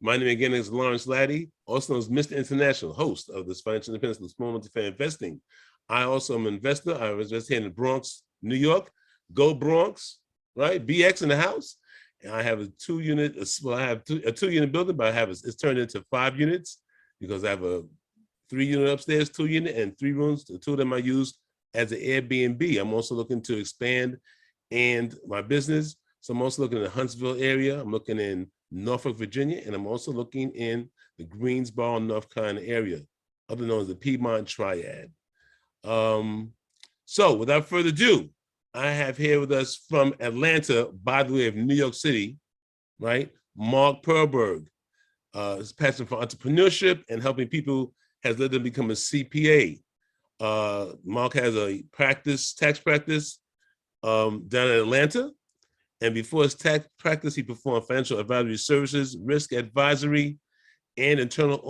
My name again is Lawrence Laddie, also known as Mr. International, host of this Financial Independence with Small Multi-Fair Investing. I also am an investor. I invest here in the Bronx, New York. Go Bronx, right? BX in the house. And I have a two-unit, well, I have a two-unit building, but it's turned into 5 units because I have a 3-unit upstairs, 2-unit, and 3 rooms. The 2 of them I use as an Airbnb. I'm also looking to expand and my business. So I'm also looking in the Huntsville area. I'm looking in Norfolk, Virginia, and I'm also looking in the Greensboro, North Carolina area, otherwise known as the Piedmont Triad. So without further ado, I have here with us from Atlanta, by the way of New York City, right? Mark Perlberg. His passion for entrepreneurship and helping people has led them to become a CPA. Mark has a tax practice down in Atlanta. And before his tax practice, he performed financial advisory services, risk advisory, and internal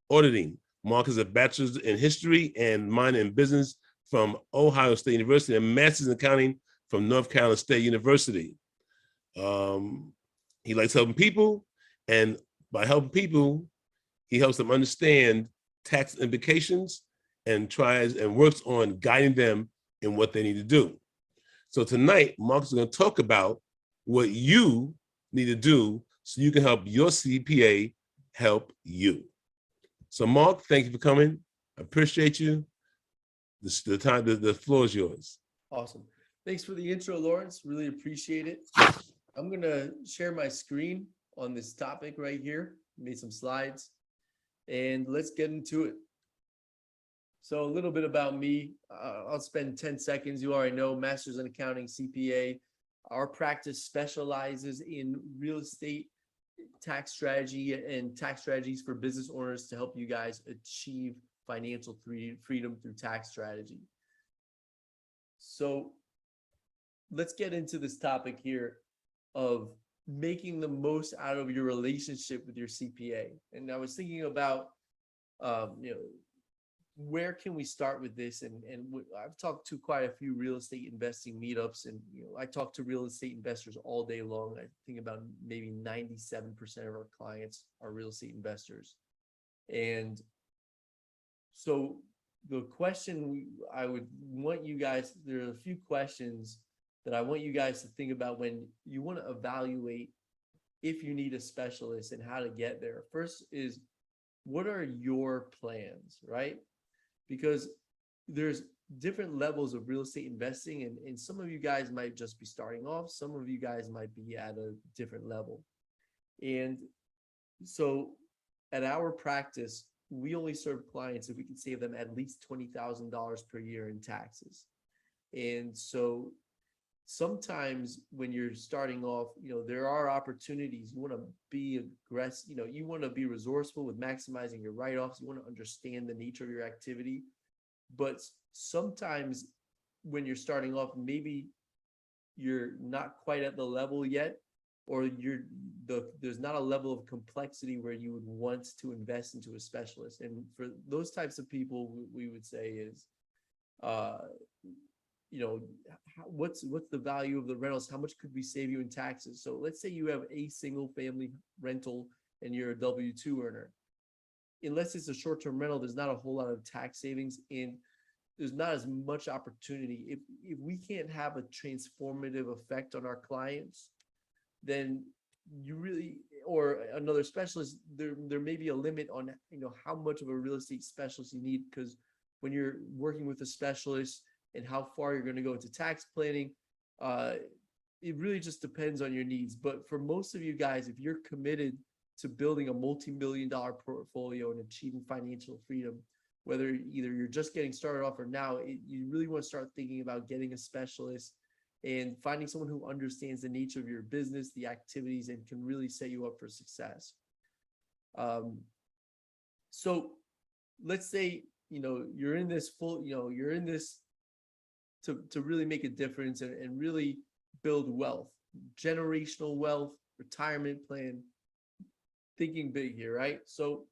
auditing. Mark has a bachelor's in history and minor in business from Ohio State University and master's in accounting from North Carolina State University. He likes helping people, and by helping people, he helps them understand tax implications and tries and works on guiding them in what they need to do. So tonight, Mark is going to talk about what you need to do so you can help your CPA help you. So Mark, thank you for coming. I appreciate you. The floor is yours. Awesome. Thanks for the intro, Lawrence. Really appreciate it. I'm going to share my screen on this topic right here. Made some slides and let's get into it. So a little bit about me. I'll spend 10 seconds. You already know, Master's in Accounting, CPA. Our practice specializes in real estate tax strategy and tax strategies for business owners to help you guys achieve financial freedom through tax strategy. So let's get into this topic here of making the most out of your relationship with your CPA. And I was thinking about, where can we start with this? And I've talked to quite a few real estate investing meetups, and I talk to real estate investors all day long. I think about maybe 97% of our clients are real estate investors. And so the question I would want you guys, there are a few questions that I want you guys to think about when you want to evaluate if you need a specialist and how to get there. First is, what are your plans, right? Because there's different levels of real estate investing, and some of you guys might just be starting off. Some of you guys might be at a different level. And so at our practice, we only serve clients if we can save them at least $20,000 per year in taxes. And so sometimes when you're starting off, there are opportunities. You want to be aggressive, you want to be resourceful with maximizing your write-offs. You want to understand the nature of your activity. But sometimes when you're starting off, maybe you're not quite at the level yet, or there's not a level of complexity where you would want to invest into a specialist. And for those types of people, we would say is, what's the value of the rentals? How much could we save you in taxes? So let's say you have a single family rental and you're a W-2 earner. Unless it's a short-term rental, there's not a whole lot of tax savings, and there's not as much opportunity. If we can't have a transformative effect on our clients, then you really, or another specialist, there may be a limit on how much of a real estate specialist you need, because when you're working with a specialist and how far you're going to go into tax planning, it really just depends on your needs. But for most of you guys, if you're committed to building a multi-million-dollar portfolio and achieving financial freedom, whether either you're just getting started off or now, you really want to start thinking about getting a specialist and finding someone who understands the nature of your business, the activities, and can really set you up for success. So let's say, you're in this to really make a difference and really build wealth, generational wealth, retirement plan, thinking big here, right? So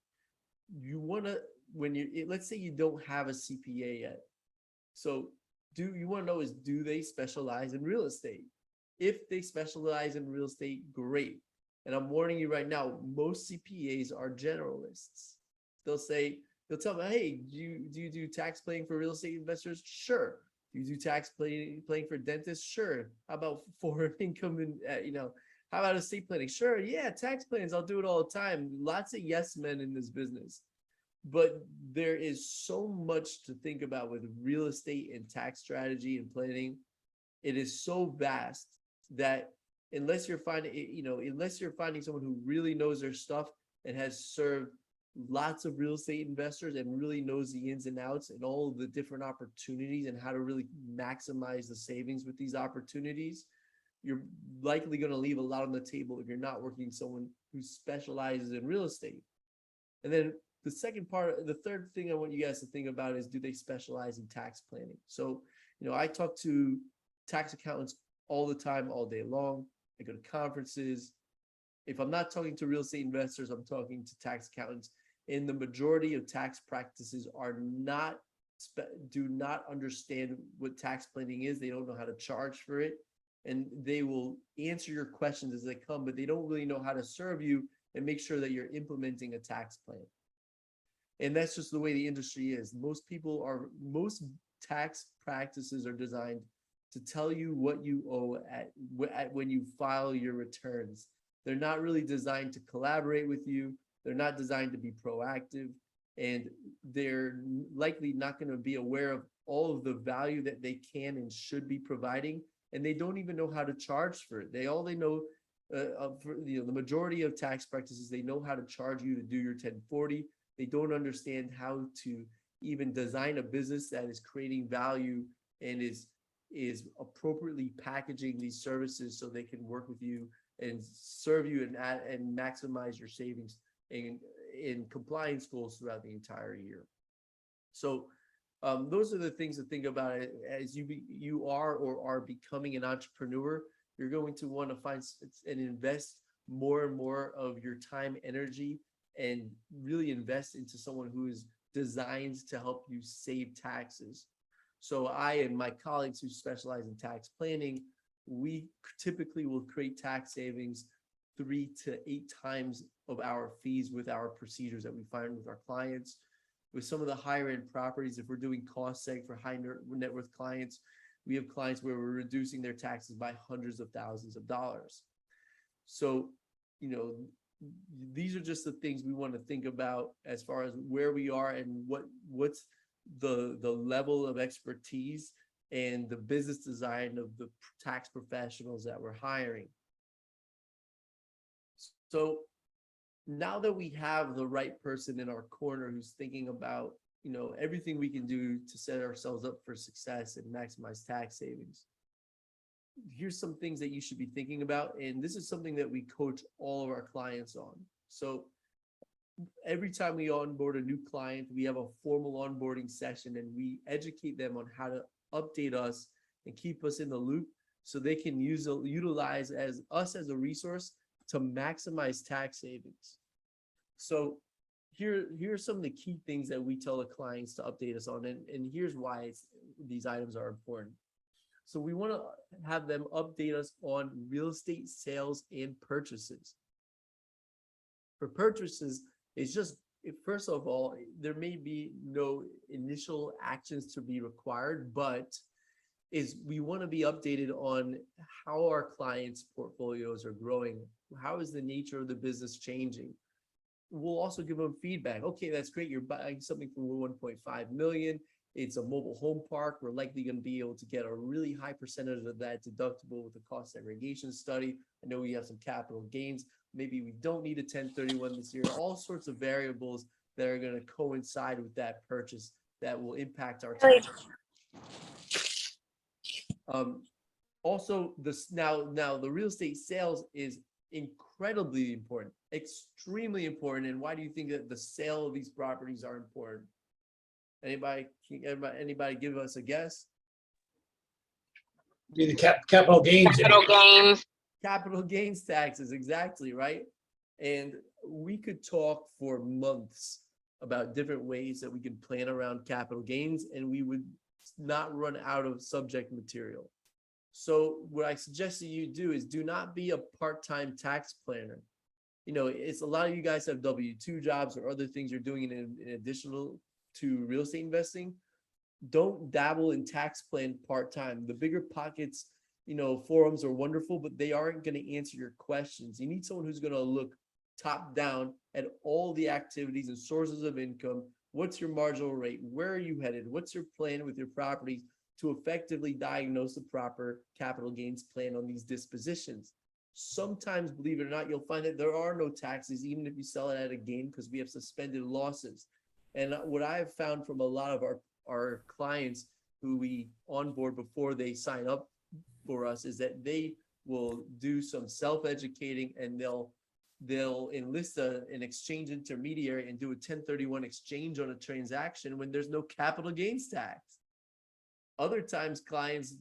you want to, let's say you don't have a CPA yet. So you want to know is, do they specialize in real estate? If they specialize in real estate, great. And I'm warning you right now, most CPAs are generalists. They'll tell me, hey, do you do tax planning for real estate investors? Sure. Do you do tax planning for dentists? Sure. How about foreign income and how about estate planning? Sure. Yeah, tax plans. I'll do it all the time. Lots of yes men in this business. But there is so much to think about with real estate and tax strategy and planning. It is so vast that unless you're finding someone who really knows their stuff and has served lots of real estate investors and really knows the ins and outs and all of the different opportunities and how to really maximize the savings with these opportunities, you're likely going to leave a lot on the table if you're not working with someone who specializes in real estate. And then the third thing I want you guys to think about is, do they specialize in tax planning? So, I talk to tax accountants all the time, all day long. I go to conferences. If I'm not talking to real estate investors, I'm talking to tax accountants. And the majority of tax practices do not understand what tax planning is. They don't know how to charge for it. And they will answer your questions as they come, but they don't really know how to serve you and make sure that you're implementing a tax plan. And that's just the way the industry is. Most tax practices are designed to tell you what you owe when you file your returns. They're not really designed to collaborate with you. They're not designed to be proactive, and they're likely not going to be aware of all of the value that they can and should be providing. And they don't even know how to charge for it. The majority of tax practices, they know how to charge you to do your 1040. They don't understand how to even design a business that is creating value and is appropriately packaging these services so they can work with you and serve you and maximize your savings in compliance goals throughout the entire year. So those are the things to think about as you are becoming an entrepreneur. You're going to want to find and invest more and more of your time, energy, and really invest into someone who is designed to help you save taxes. So I and my colleagues who specialize in tax planning, we typically will create tax savings 3 to 8 times of our fees with our procedures that we find with our clients. With some of the higher end properties, if we're doing cost seg for high net worth clients, we have clients where we're reducing their taxes by hundreds of thousands of dollars. So, these are just the things we want to think about as far as where we are and what's the level of expertise and the business design of the tax professionals that we're hiring. So now that we have the right person in our corner who's thinking about, everything we can do to set ourselves up for success and maximize tax savings, here's some things that you should be thinking about. And this is something that we coach all of our clients on. So every time we onboard a new client, we have a formal onboarding session and we educate them on how to update us and keep us in the loop so they can utilize us as a resource to maximize tax savings. So here are some of the key things that we tell the clients to update us on, and here's why these items are important. So we want to have them update us on real estate sales and purchases. For purchases, it's just, first of all, there may be no initial actions to be required, but we want to be updated on how our clients' portfolios are growing. How is the nature of the business changing? We'll also give them feedback. Okay, that's great. You're buying something for 1.5 million. It's a mobile home park. We're likely going to be able to get a really high percentage of that deductible with the cost segregation study. I know we have some capital gains. Maybe we don't need a 1031 this year. All sorts of variables that are going to coincide with that purchase that will impact our tax. Also, now the real estate sales is incredibly important, extremely important. And why do you think that the sale of these properties are important? Anybody give us a guess? Be the capital gains. Capital gains taxes, exactly, right? And we could talk for months about different ways that we can plan around capital gains, and we would not run out of subject material. So what I suggest that you do is do not be a part-time tax planner. it's a lot of you guys have W-2 jobs or other things you're doing in additional to real estate investing. Don't dabble in tax plan part-time. The bigger pockets, forums are wonderful, but they aren't going to answer your questions. You need someone who's going to look top down at all the activities and sources of income. What's your marginal rate? Where are you headed? What's your plan with your properties to effectively diagnose the proper capital gains plan on these dispositions? Sometimes, believe it or not, you'll find that there are no taxes, even if you sell it at a gain, because we have suspended losses. And what I have found from a lot of our clients who we onboard before they sign up for us is that they will do some self-educating, and they'll enlist an exchange intermediary and do a 1031 exchange on a transaction when there's no capital gains tax. Other times clients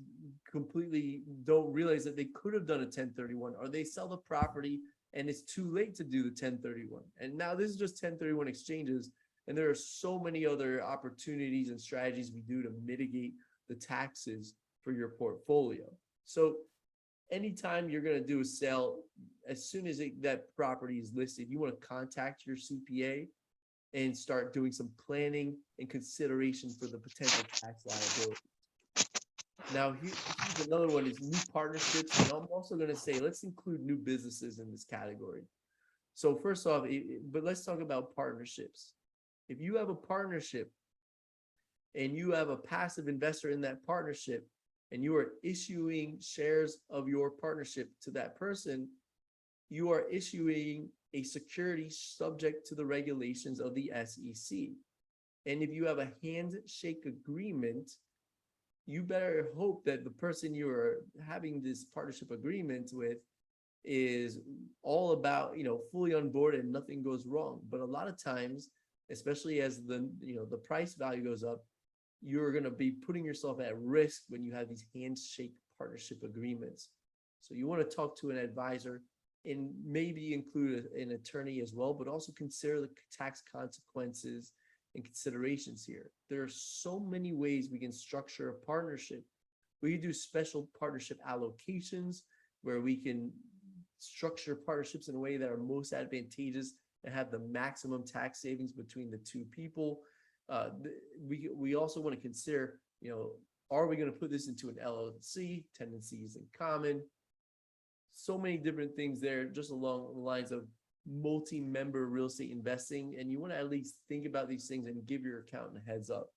completely don't realize that they could have done a 1031, or they sell the property and it's too late to do the 1031. And now this is just 1031 exchanges. And there are so many other opportunities and strategies we do to mitigate the taxes for your portfolio. So anytime you're going to do a sale, as soon as that property is listed, you want to contact your CPA and start doing some planning and consideration for the potential tax liability. Now, here's another one is new partnerships. And I'm also going to say, let's include new businesses in this category. So first off, but let's talk about partnerships. If you have a partnership and you have a passive investor in that partnership and you are issuing shares of your partnership to that person, you are issuing a security subject to the regulations of the SEC. And if you have a handshake agreement, you better hope that the person you are having this partnership agreement with is all about, fully on board and nothing goes wrong. But a lot of times, especially as the price value goes up, you're going to be putting yourself at risk when you have these handshake partnership agreements. So you want to talk to an advisor and maybe include an attorney as well, but also consider the tax consequences and considerations here. There are so many ways we can structure a partnership. We can do special partnership allocations where we can structure partnerships in a way that are most advantageous and have the maximum tax savings between the two people. We also want to consider, are we going to put this into an LLC, tenancies in common? So many different things there, just along the lines of multi-member real estate investing. And you want to at least think about these things and give your accountant a heads up.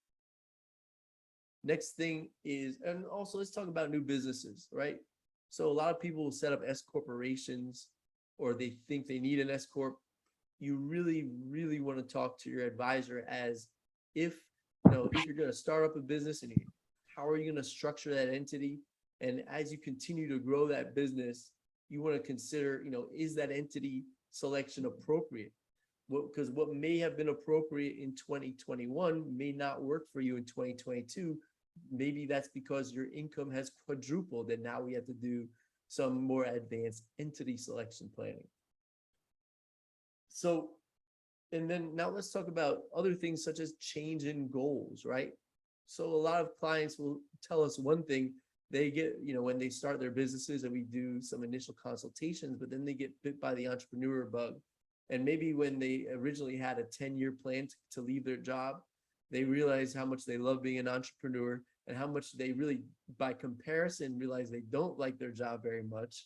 Next thing is, and also let's talk about new businesses, right? So a lot of people will set up S corporations, or they think they need an S corp. You really, really want to talk to your advisor as if you're going to start up a business, and how are you going to structure that entity? And as you continue to grow that business, you want to consider, is that entity selection appropriate? Because what may have been appropriate in 2021 may not work for you in 2022. Maybe that's because your income has quadrupled, and now we have to do some more advanced entity selection planning. So, and then now let's talk about other things such as change in goals, right? So a lot of clients will tell us one thing, they get, when they start their businesses, and we do some initial consultations, but then they get bit by the entrepreneur bug. And maybe when they originally had a 10-year plan to leave their job, they realize how much they love being an entrepreneur and how much they really, by comparison, realize they don't like their job very much.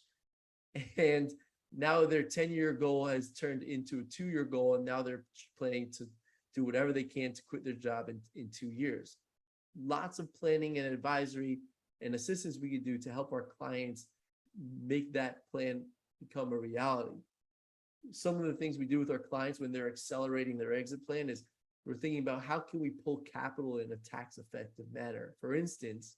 And now their 10-year goal has turned into a 2-year goal, and now they're planning to do whatever they can to quit their job in 2 years. Lots of planning and advisory and assistance we could do to help our clients make that plan become a reality. Some of the things we do with our clients when they're accelerating their exit plan is we're thinking about how can we pull capital in a tax effective manner. For instance,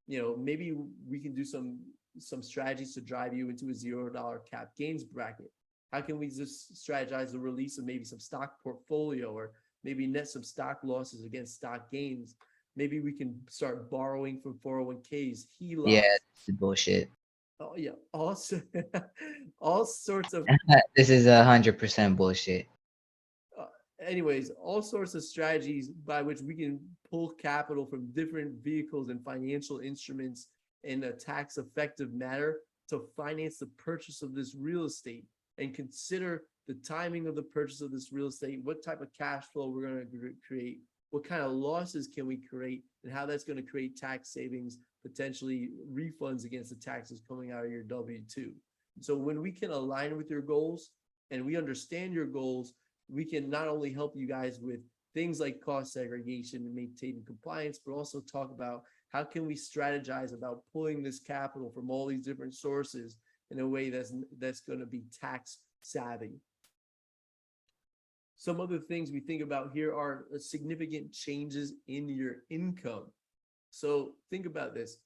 maybe we can do some strategies to drive you into a $0 cap gains bracket. How can we just strategize the release of maybe some stock portfolio, or maybe net some stock losses against stock gains? Maybe we can start borrowing from 401ks, HELOCs. Yeah, this is bullshit. Oh yeah, also all sorts of This is 100% bullshit. anyways, all sorts of strategies by which we can pull capital from different vehicles and financial instruments in a tax effective manner to finance the purchase of this real estate. And consider the timing of the purchase of this real estate, what type of cash flow we're going to create, what kind of losses can we create, and how that's going to create tax savings, potentially refunds against the taxes coming out of your W-2. So when we can align with your goals and we understand your goals, we can not only help you guys with things like cost segregation and maintaining compliance, but also talk about how can we strategize about pulling this capital from all these different sources in a way that's going to be tax savvy. Some other things we think about here are significant changes in your income. So think about this.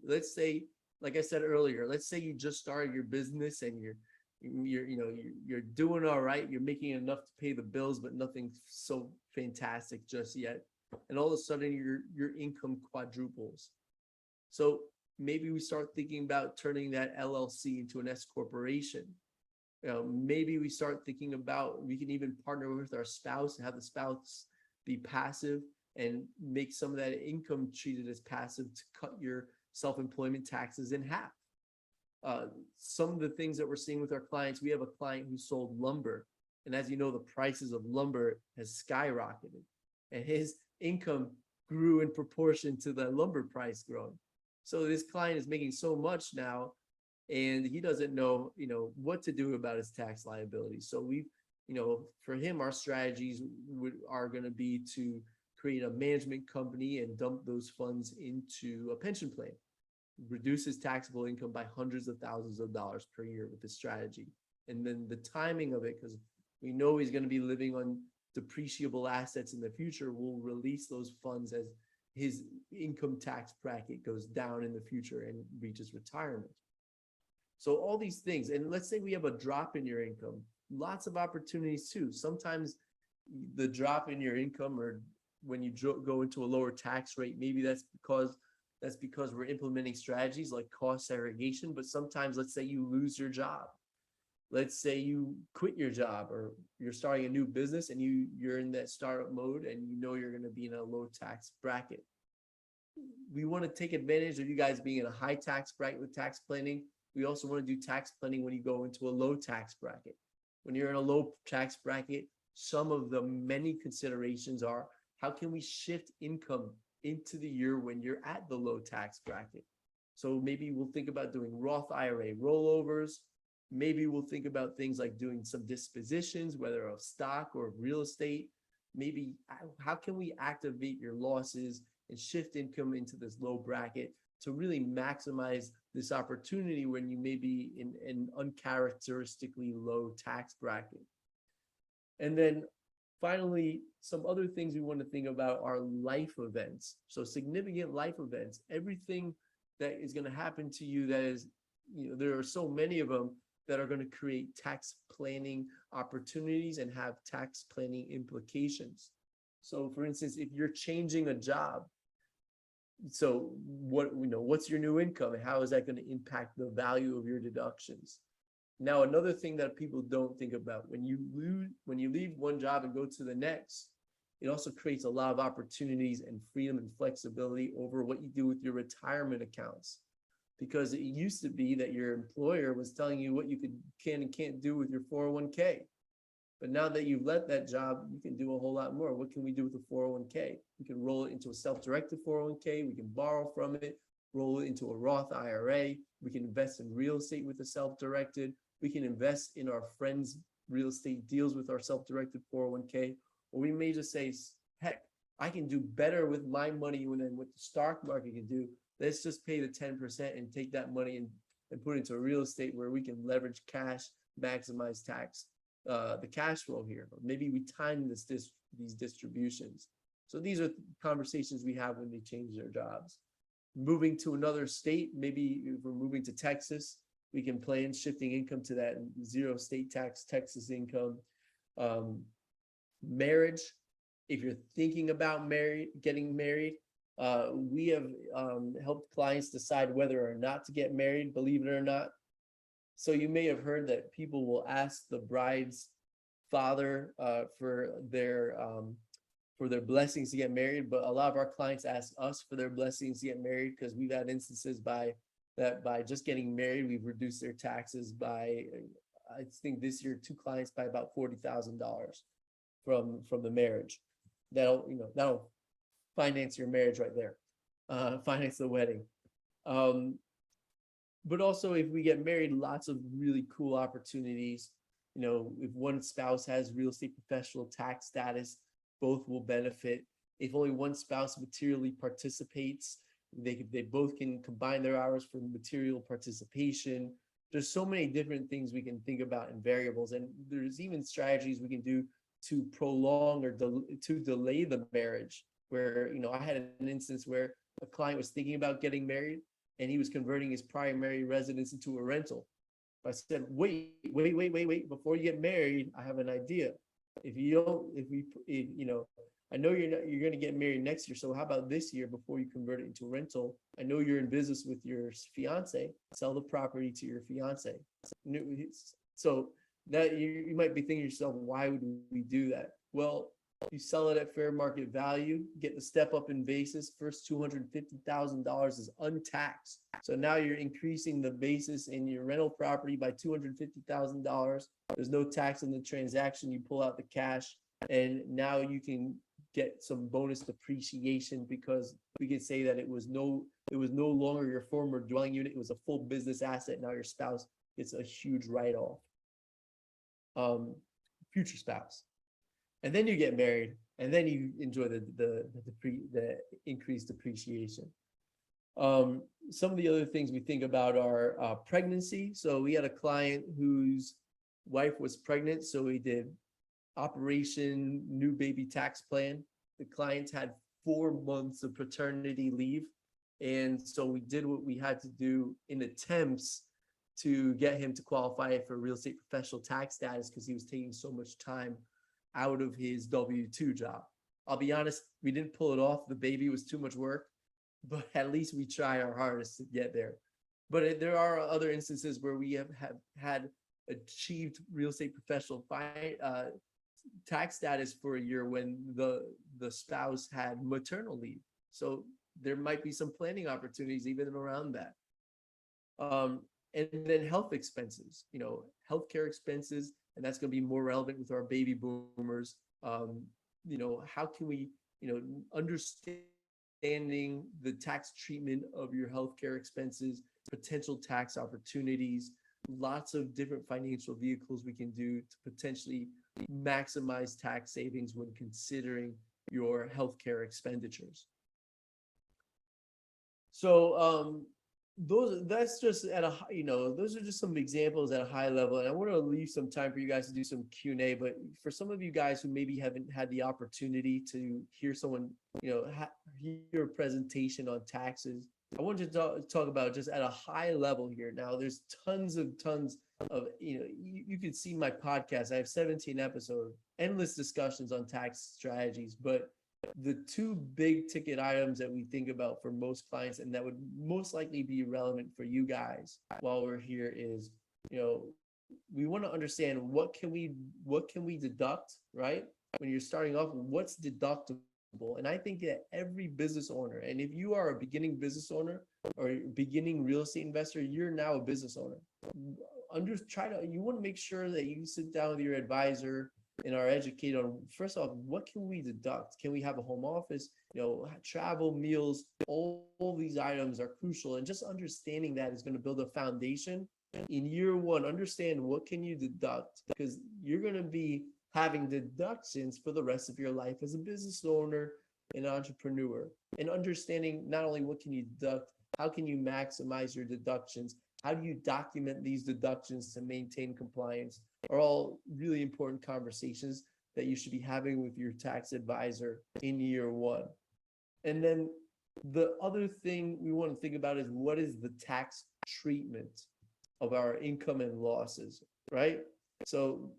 Let's say, like I said earlier, let's say you just started your business and you're doing all right. You're making enough to pay the bills, but nothing so fantastic just yet. And all of a sudden your income quadruples. So maybe we start thinking about turning that LLC into an S corporation. Maybe we start thinking about, we can even partner with our spouse and have the spouse be passive and make some of that income treated as passive to cut your self-employment taxes in half. Some of the things that we're seeing with our clients, we have a client who sold lumber. And as you know, the prices of lumber has skyrocketed and his income grew in proportion to the lumber price growing. So this client is making so much now and he doesn't know, what to do about his tax liability. So we've, for him, our strategies are going to be to create a management company and dump those funds into a pension plan, reduce his taxable income by hundreds of thousands of dollars per year with this strategy. And then the timing of it, because we know he's going to be living on depreciable assets in the future, we'll release those funds as his income tax bracket goes down in the future and reaches retirement. So all these things, and let's say we have a drop in your income, lots of opportunities too. Sometimes the drop in your income, or when you go into a lower tax rate, maybe that's because we're implementing strategies like cost segregation. But sometimes, let's say you lose your job. Let's say you quit your job or you're starting a new business and you're in that startup mode and you're going to be in a low tax bracket. We want to take advantage of you guys being in a high tax bracket with tax planning. We also want to do tax planning when you go into a low tax bracket. When you're in a low tax bracket, some of the many considerations are, how can we shift income into the year when you're at the low tax bracket? So maybe we'll think about doing Roth IRA rollovers. Maybe we'll think about things like doing some dispositions, whether of stock or of real estate. Maybe how can we activate your losses and shift income into this low bracket to really maximize this opportunity when you may be in an uncharacteristically low tax bracket. And then finally, some other things we want to think about are life events. So significant life events, everything that is going to happen to you that is, there are so many of them that are going to create tax planning opportunities and have tax planning implications. So for instance, if you're changing a job, so what's your new income and how is that going to impact the value of your deductions? Now, another thing that people don't think about, when you leave one job and go to the next, it also creates a lot of opportunities and freedom and flexibility over what you do with your retirement accounts. Because it used to be that your employer was telling you what you can and can't do with your 401k. But now that you've left that job, you can do a whole lot more. What can we do with the 401k? We can roll it into a self-directed 401k. We can borrow from it, roll it into a Roth IRA. We can invest in real estate with the self-directed. We can invest in our friends' real estate deals with our self-directed 401k. Or we may just say, heck, I can do better with my money than what the stock market can do. Let's just pay the 10% and take that money and put it into real estate where we can leverage cash, maximize tax, the cash flow here. Or maybe we time these distributions. So these are conversations we have when they change their jobs. Moving to another state, maybe if we're moving to Texas, we can plan shifting income to that zero state tax Texas income. Marriage, if you're thinking about getting married, we have helped clients decide whether or not to get married, believe it or not. So you may have heard that people will ask the bride's father for their blessings to get married, but a lot of our clients ask us for their blessings to get married because we've had instances by just getting married, we've reduced their taxes by I think this year, 2 clients by about $40,000 from the marriage. That'll finance your marriage right there, finance the wedding. But also, if we get married, lots of really cool opportunities. If one spouse has real estate professional tax status, both will benefit. If only one spouse materially participates, they both can combine their hours for material participation. There's so many different things we can think about in variables, and there's even strategies we can do to prolong or to delay the marriage. Where I had an instance where a client was thinking about getting married, and he was converting his primary residence into a rental. I said, wait, before you get married, I have an idea. If you don't, I know you're going to get married next year. So how about this year, before you convert it into a rental? I know you're in business with your fiance, sell the property to your fiance. So that you might be thinking to yourself, why would we do that? Well, you sell it at fair market value, get the step up in basis. First $250,000 is untaxed. So now you're increasing the basis in your rental property by $250,000. There's no tax on the transaction. You pull out the cash, and now you can get some bonus depreciation, because we could say that it was no longer your former dwelling unit. It was a full business asset. Now your spouse gets a huge write-off. Future spouse. And then you get married, and then you enjoy the increased depreciation. Some of the other things we think about are pregnancy. So we had a client whose wife was pregnant, so we did Operation New Baby Tax Plan. The clients had 4 months of paternity leave, and so we did what we had to do in attempts to get him to qualify for real estate professional tax status, because he was taking so much time out of his W-2 job. I'll be honest, we didn't pull it off. The baby was too much work, but at least we try our hardest to get there. But there are other instances where we have had achieved real estate professional tax status for a year when the spouse had maternal leave. So there might be some planning opportunities even around that. And then health expenses, healthcare expenses, and that's going to be more relevant with our baby boomers. How can we, understanding the tax treatment of your healthcare expenses, potential tax opportunities, lots of different financial vehicles we can do to potentially maximize tax savings when considering your healthcare expenditures. So, that's just at a, those are just some examples at a high level, and I want to leave some time for you guys to do some Q&A. But for some of you guys who maybe haven't had the opportunity to hear someone, hear a presentation on taxes, I want to talk about just at a high level here. Now, there's tons of, you can see my podcast. I have 17 episodes, endless discussions on tax strategies, but the 2 big ticket items that we think about for most clients, and that would most likely be relevant for you guys while we're here, is, we want to understand what can we deduct, right? When you're starting off, what's deductible? And I think that every business owner, and if you are a beginning business owner or beginning real estate investor, you're now a business owner. You want to make sure that you sit down with your advisor and are educated on, first off, what can we deduct? Can we have a home office? Travel, meals, all these items are crucial. And just understanding that is going to build a foundation. In year 1, understand what can you deduct, because you're going to be having deductions for the rest of your life as a business owner and entrepreneur. And understanding not only what can you deduct, how can you maximize your deductions? How do you document these deductions to maintain compliance? Are all really important conversations that you should be having with your tax advisor in year 1. And then the other thing we want to think about is, what is the tax treatment of our income and losses, right? So,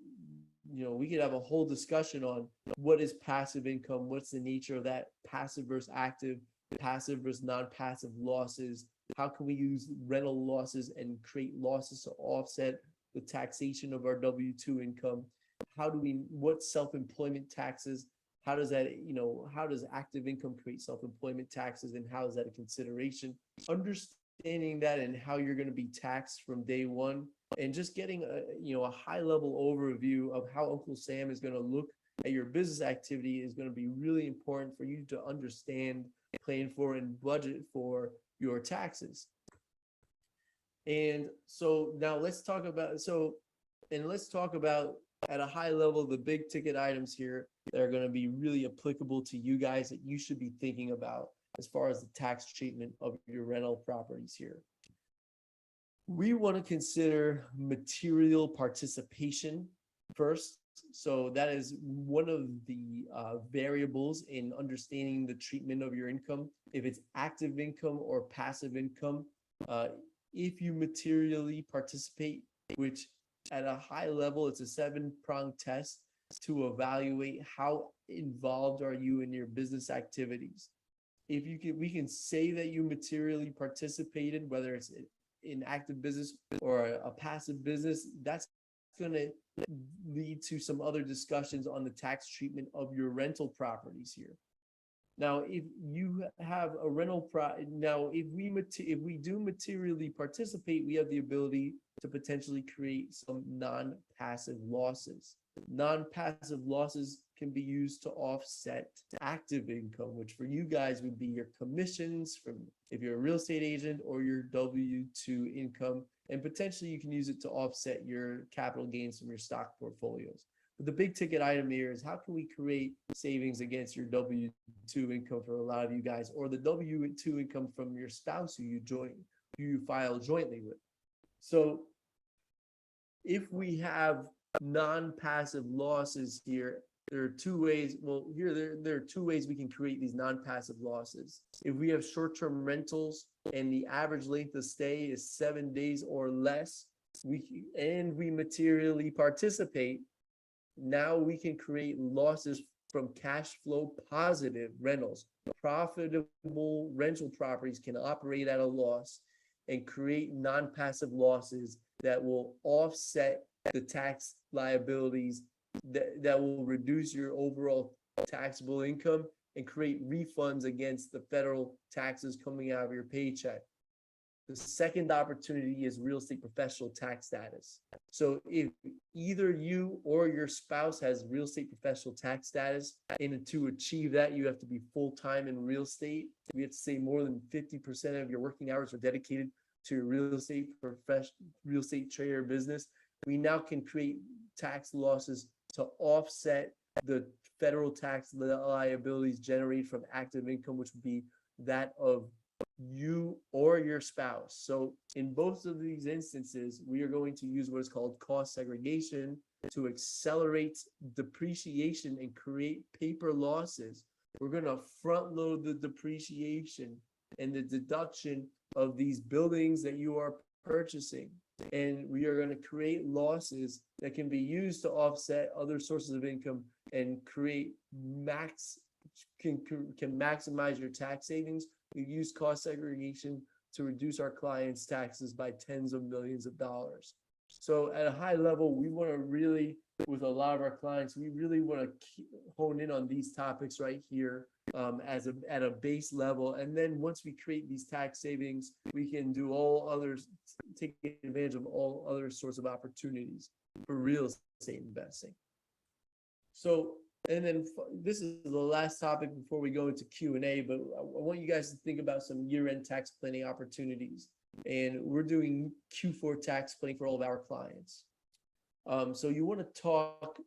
we could have a whole discussion on what is passive income, what's the nature of that, passive versus active, passive versus non-passive losses. How can we use rental losses and create losses to offset the taxation of our W-2 income? What self-employment taxes? How does that, how does active income create self-employment taxes, and how is that a consideration? Understand understanding that and how you're going to be taxed from day one, and just getting a high level overview of how Uncle Sam is going to look at your business activity is going to be really important for you to understand, plan for, and budget for your taxes. And so now let's talk about at a high level the big ticket items here that are going to be really applicable to you guys that you should be thinking about as far as the tax treatment of your rental properties here. We want to consider material participation first. So that is one of the variables in understanding the treatment of your income, if it's active income or passive income. If you materially participate, which at a high level, it's a 7-pronged test to evaluate how involved are you in your business activities. If you can, we can say that you materially participated, whether it's in active business or a passive business, that's going to lead to some other discussions on the tax treatment of your rental properties here. Now, if you have a rental if we do materially participate, we have the ability to potentially create some non-passive losses. Non-passive losses can be used to offset active income, which for you guys would be your commissions from if you're a real estate agent, or your W-2 income, and potentially you can use it to offset your capital gains from your stock portfolios. But the big ticket item here is how can we create savings against your W-2 income for a lot of you guys, or the W-2 income from your spouse who you file jointly with. So if we have non-passive losses here, there are two ways. Well, here there are two ways we can create these non-passive losses. If we have short-term rentals and the average length of stay is 7 days or less, we materially participate, now we can create losses from cash flow positive rentals. Profitable rental properties can operate at a loss and create non-passive losses that will offset the tax liabilities that will reduce your overall taxable income and create refunds against the federal taxes coming out of your paycheck. The second opportunity is real estate professional tax status. So if either you or your spouse has real estate professional tax status, and to achieve that, you have to be full-time in real estate. We have to say more than 50% of your working hours are dedicated to your real estate trader business. We now can create tax losses to offset the federal tax liabilities generated from active income, which would be that of you or your spouse. So in both of these instances, we are going to use what is called cost segregation to accelerate depreciation and create paper losses. We're going to front load the depreciation and the deduction of these buildings that you are purchasing. And we are going to create losses that can be used to offset other sources of income and create can maximize your tax savings. We use cost segregation to reduce our clients' taxes by tens of millions of dollars. So at a high level, we want to really, with a lot of our clients, we really want to hone in on these topics right here at a base level. And then once we create these tax savings, we can do all others, take advantage of all other sorts of opportunities for real estate investing. So, and then this is the last topic before we go into Q&A, but I want you guys to think about some year-end tax planning opportunities. And we're doing Q4 tax planning for all of our clients. So you want to talk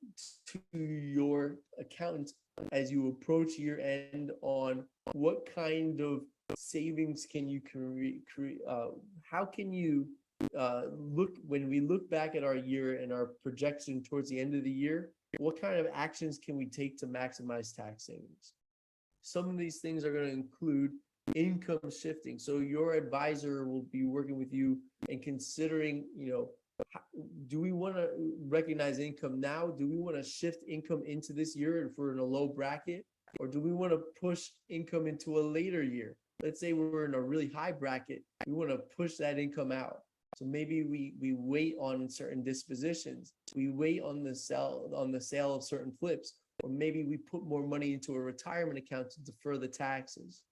to your accountant as you approach year end on what kind of savings can you create, how can you when we look back at our year and our projection towards the end of the year, what kind of actions can we take to maximize tax savings? Some of these things are going to include income shifting. So your advisor will be working with you and considering, do we want to recognize income now? Do we want to shift income into this year if we're in a low bracket? Or do we want to push income into a later year? Let's say we're in a really high bracket. We want to push that income out. So maybe we wait on certain dispositions. We wait on the sale of certain flips, or maybe we put more money into a retirement account to defer the taxes.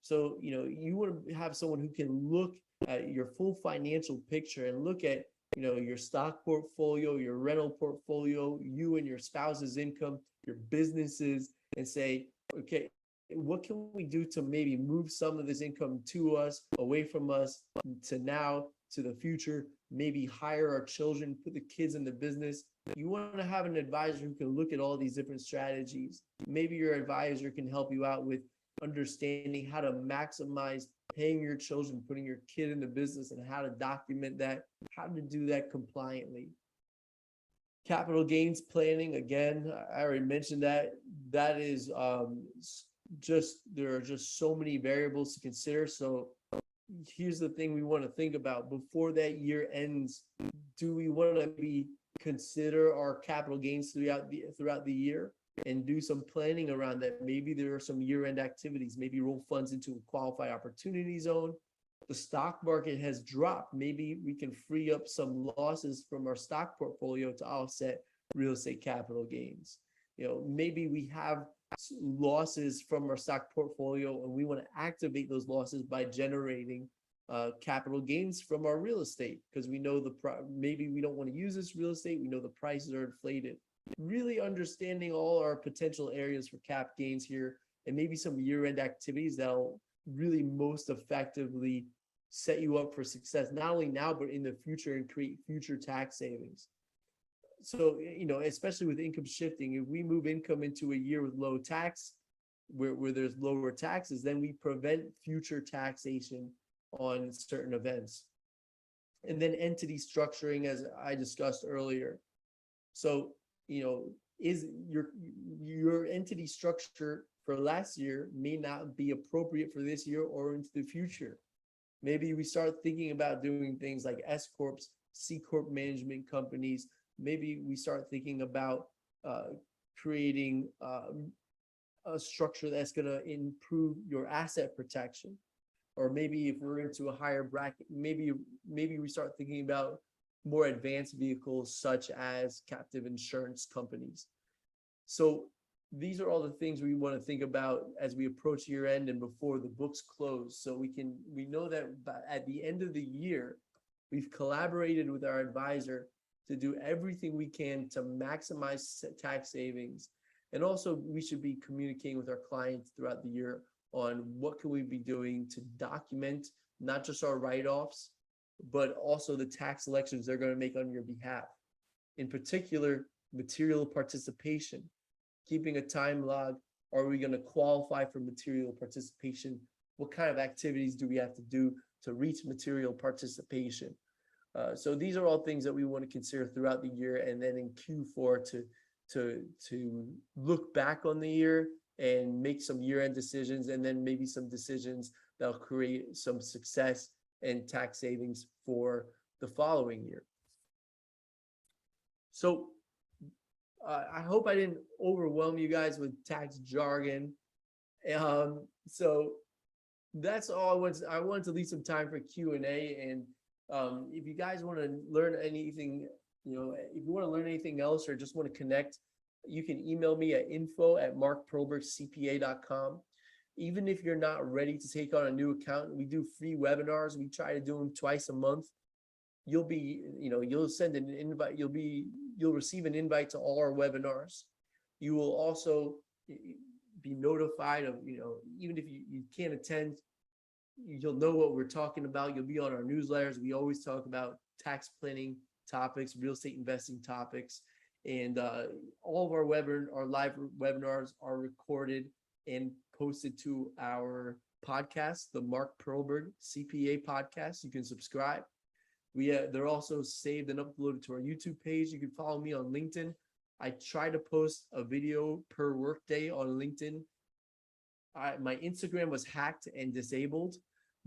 So, you want to have someone who can look at your full financial picture and look at, your stock portfolio, your rental portfolio, you and your spouse's income, your businesses, and say, okay, what can we do to maybe move some of this income to us, away from us, to now, to the future, maybe hire our children, put the kids in the business. You want to have an advisor who can look at all these different strategies. Maybe your advisor can help you out with understanding how to maximize paying your children, putting your kid in the business, and how to document that, how to do that compliantly. Capital gains planning, again, I already mentioned that. That is there are just so many variables to consider. So here's the thing we want to think about before that year ends. Do we want to consider our capital gains throughout the year and do some planning around that? Maybe there are some year-end activities, maybe roll funds into a qualified opportunity zone. The stock market has dropped. Maybe we can free up some losses from our stock portfolio to offset real estate capital gains. Maybe we have losses from our stock portfolio and we want to activate those losses by generating capital gains from our real estate, because we know maybe we don't want to use this real estate. We know the prices are inflated. Really understanding all our potential areas for cap gains here, and maybe some year-end activities that'll really most effectively set you up for success, not only now, but in the future, and create future tax savings. So, especially with income shifting, if we move income into a year with low tax, where there's lower taxes, then we prevent future taxation on certain events. And then entity structuring, as I discussed earlier. So, is your entity structure for last year may not be appropriate for this year or into the future. Maybe we start thinking about doing things like S Corps, C Corp management companies. Maybe we start thinking about creating a structure that's going to improve your asset protection. Or maybe if we're into a higher bracket, maybe we start thinking about more advanced vehicles such as captive insurance companies. So these are all the things we want to think about as we approach year end and before the books close. So we know that at the end of the year, we've collaborated with our advisor to do everything we can to maximize tax savings. And also we should be communicating with our clients throughout the year on what can we be doing to document not just our write-offs, but also the tax elections they're going to make on your behalf. In particular, material participation, keeping a time log. Are we going to qualify for material participation? What kind of activities do we have to do to reach material participation? So these are all things that we want to consider throughout the year, and then in Q4 to look back on the year and make some year-end decisions, and then maybe some decisions that'll create some success and tax savings for the following year. So I hope I didn't overwhelm you guys with tax jargon. So that's all I wanted to leave some time for Q&A. And if you guys want to learn anything, if you want to learn anything else or just want to connect, you can email me at info@markperlbergcpa.com. Even if you're not ready to take on a new account, we do free webinars. We try to do them twice a month. You'll send an invite. You'll receive an invite to all our webinars. You will also be notified of, even if you can't attend, you'll know what we're talking about. You'll be on our newsletters. We always talk about tax planning topics, real estate investing topics, and all of our live webinars are recorded and posted to our podcast, the Mark Perlberg CPA podcast. You can subscribe. They're also saved and uploaded to our YouTube page. You can follow me on LinkedIn. I try to post a video per workday on LinkedIn. My Instagram was hacked and disabled,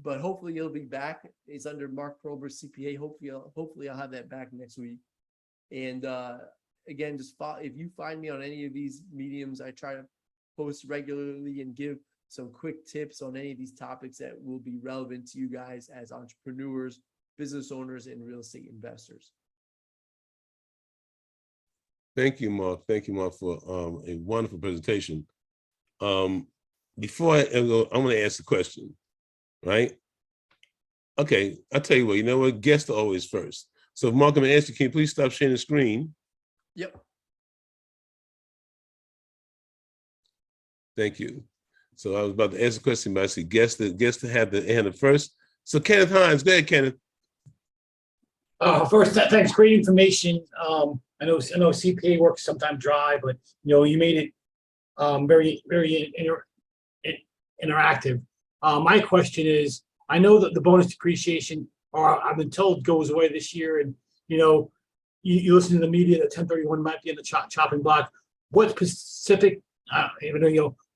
but hopefully it'll be back. It's under Mark Perlberg CPA. Hopefully I'll have that back next week. And again, just if you find me on any of these mediums, I try to post regularly and give some quick tips on any of these topics that will be relevant to you guys as entrepreneurs, business owners, and real estate investors. Thank you, Mark. Thank you, Mark, for a wonderful presentation. Before I go, I'm going to ask a question, right? Okay, I'll tell you what, you know what? Guests are always first. So Mark, I'm gonna ask you, can you please stop sharing the screen? Yep. Thank you. So I was about to answer the question, but I see guests to have the hand up first. So Kenneth Hines, go ahead, Kenneth. First, thanks. Great information. I know CPA works sometimes dry, but you made it very interactive. My question is, I know that the bonus depreciation, or I've been told, goes away this year, and you listen to the media that 1031 might be in the chopping block. What specific,